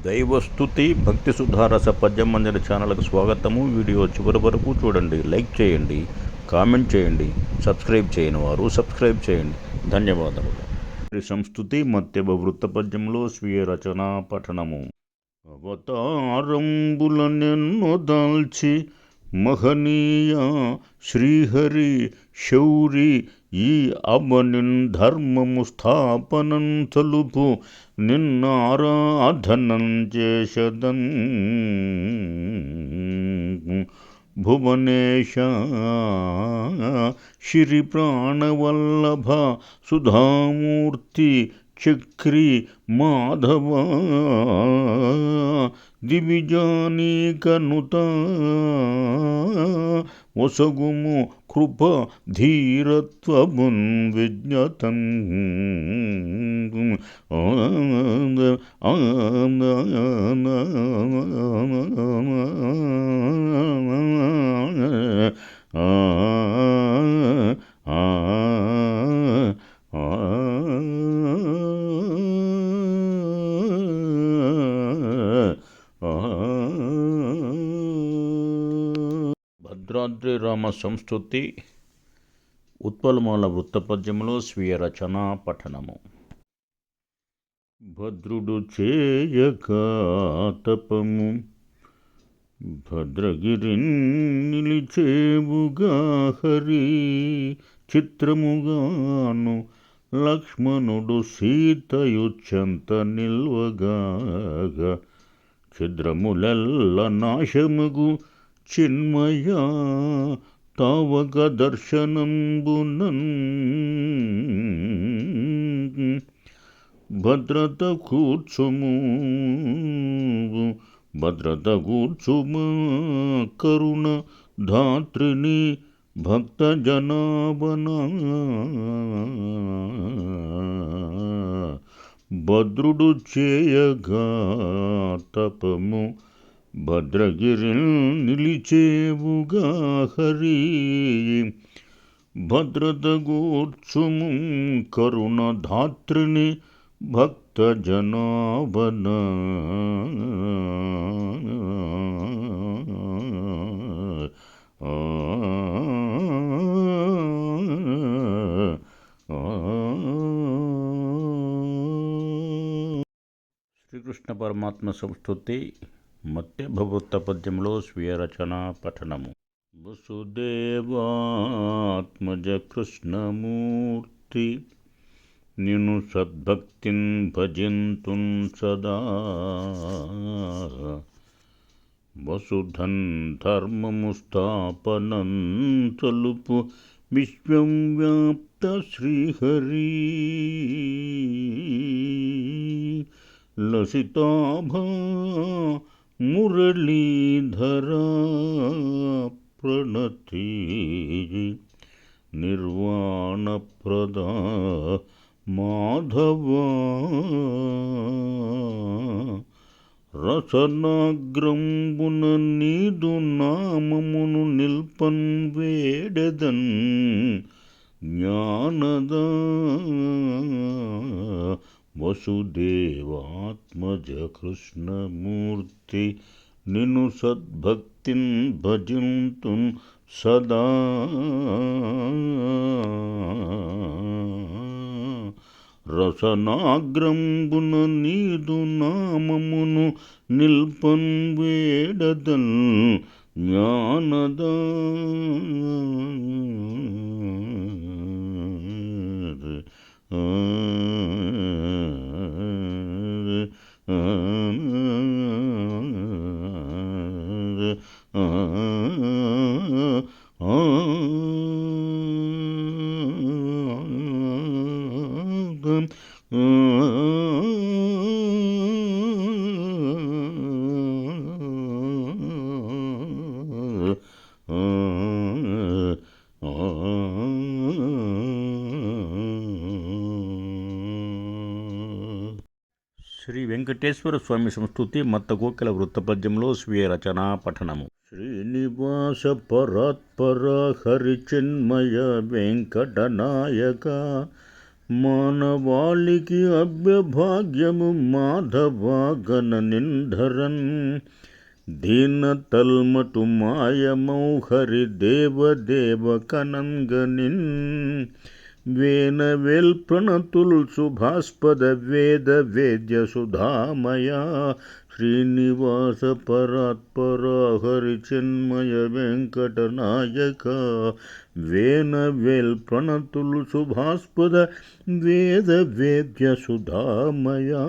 దైవస్తుతి భక్తి సుధారస పద్యం మందిర ఛానల్కు స్వాగతము. వీడియో చివరి వరకు చూడండి, లైక్ చేయండి, కామెంట్ చేయండి. సబ్స్క్రైబ్ చేయని వారు సబ్స్క్రైబ్ చేయండి. ధన్యవాదములు. సంస్కృతి మధ్యవ వృత్త పద్యంలో స్వీయ రచనా పఠనము. అవతారంబులనెన్నో దాల్చి మహనీయ శ్రీహరి శౌరి ఈ అవనిన్ ధర్మము స్థాపనం తలుపు నిన్నారాధనం చేసదన్ భువనేశ శ్రీ ప్రాణవల్లభ సుధామూర్తి చక్రి మాధవ దివిజానీకనుత వసగుము కృప ధీరత్వమున్ విజ్ఞతం భద్రాద్రి రామ సంస్కృతి ఉత్పలమాల వృత్తపద్యములో స్వీయ రచనా పఠనము. భద్రుడు చేయక తపము భద్రగిరిన్ నిలిచేవుగా హరి చిత్రముగాను లక్ష్మణుడు సీతయుచ్చంత నిల్వగాగా ఛిద్రములెల్ల నాశముగు చిన్మయ తావక దర్శనంబునన్ భద్రత కూర్చుము కరుణ ధాత్రిని భక్త జనాభన భద్రుడు చేయగా తపము భద్రగిరి నిలిచేవుగా హరి భద్రత గూర్చుము కరుణ ధాత్రిని భక్త జనాభన శ్రీకృష్ణ పరమాత్మ సంస్తుతి మధ్య భవృత్త పద్యంలో స్వీయ రచనా పఠనము. వసుదేవాత్మజ కృష్ణమూర్తి నిను సద్భక్తిన్ భజింతున్ సదా వసుధన్ ధర్మము స్థాపనం తలుపు విశ్వం వ్యాప్త శ్రీహరి లసితాభా మురళీధరా ప్రణతి నిర్వాణప్రద మాధవా రసనాగ్రంబున నీదు నామమును నిల్పన్ వేడెదన్ జ్ఞానదా వసుదేవాత్మజ కృష్ణమూర్తి నిను సద్భక్తిన్ భజింతున్ సదా రసనాగ్రంబున నీదు నామమును నిల్పన్ వేడదన్ జ్ఞానదా శ్రీ వెంకటేశ్వర స్వామి సంస్తుతి మత్త గోకిల వృత్తపద్యంలో స్వీయ రచనా పఠనము. శ్రీనివాస పరాత్పర హరిచిన్మయ వెంకటనాయక మానవాళికి అభ్యభాగ్యము మాధవాగన నింధరన్ దీనతల్మటు మాయమౌ హరి దేవదేవ కనంగనిన్ వేనవేల్ ప్రణతుల్ శుభాస్పద వేద వేద్య సుధామయా శ్రీనివాస పరాత్పర హరి చిన్మయ వెంకటనాయక వేనవేల్ ప్రణతుల్ శుభాస్పద వేద వేద్య సుధామయా